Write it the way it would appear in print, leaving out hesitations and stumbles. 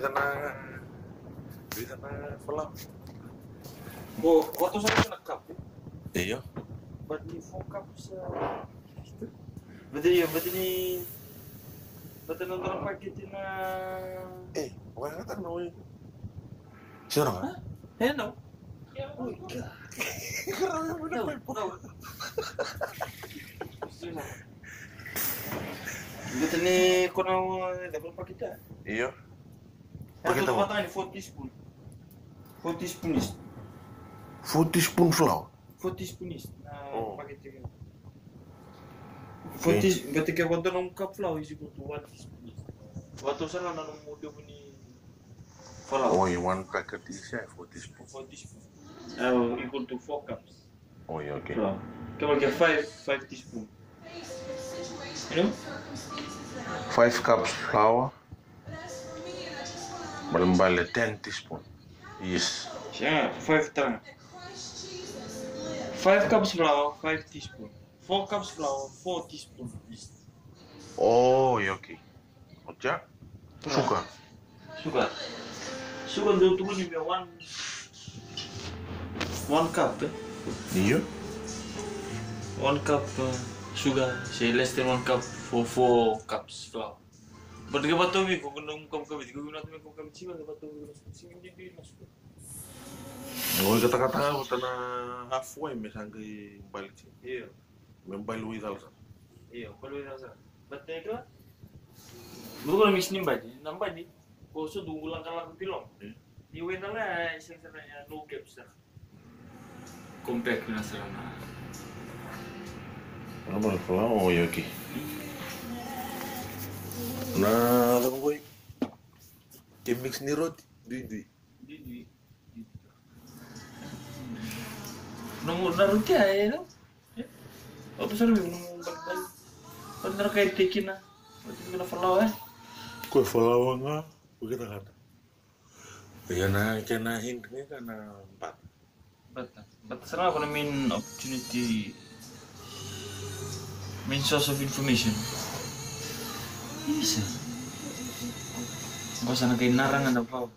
Bisa na falam. Quantos anos na capa? Iyo. Ba't ni phone cup sa... Ba't ni... Ba't nang paket na... Wala ka tanong eh. Sino nga? No. Oh my God. Karami mo na po. Ba't ni... Kung dapat paket na? Iyo. Paket mo? Ito 4 teaspoon. 4 teaspoon is. 4 teaspoon flour. 4 teaspoon is. Paket yun. Okay. Berarti kaya kung tanong cup flour is equal to 1 teaspoon is. Waktu sana nanong muda bunyi flour. Oh, yung 1 packet is 4 teaspoon. 4 teaspoon. Equal to 4 cups. Oh, yeah, okay. Flour. Kaya kaya 5 teaspoon. You know? 5 cups flour. Bale 10 teaspoon. Yes. Siya, 5 tang. 5 cups flour, 5 teaspoon. 4 cups flour, 4 teaspoon. Oh, yeah, okay. Ocha. Sugar. Sugar do tu ni 1 cup. Iya. 1 cup sugar. Say less than 1 cup for 4 cups flour. But ke batu mi ko kena kami ciba ke batu sing di masuk. Oh, kata-kata utana halfway mesangke balik sih. Iya. Membalui salsa. Iya, kalau rasa. Betul itu. Bukan mix ni baji, nambah ni. Kau sudah ulang kalang pilong. Di wena lah, iseng-isengnya no gaps dah. Compact dengan serana. Apa flour? Oh, iya, okay. Nah, alam ko mix ni roti. Di. Nomor roti aja no. Apa sih nomor balik. Bener kayak tekin lah. Berarti kena flour Kue flour nga, begitu kan? Kena hint ni kana 4. But serang ako na main opportunity, main source of information. Isa. Basta na kayo narangan na pa,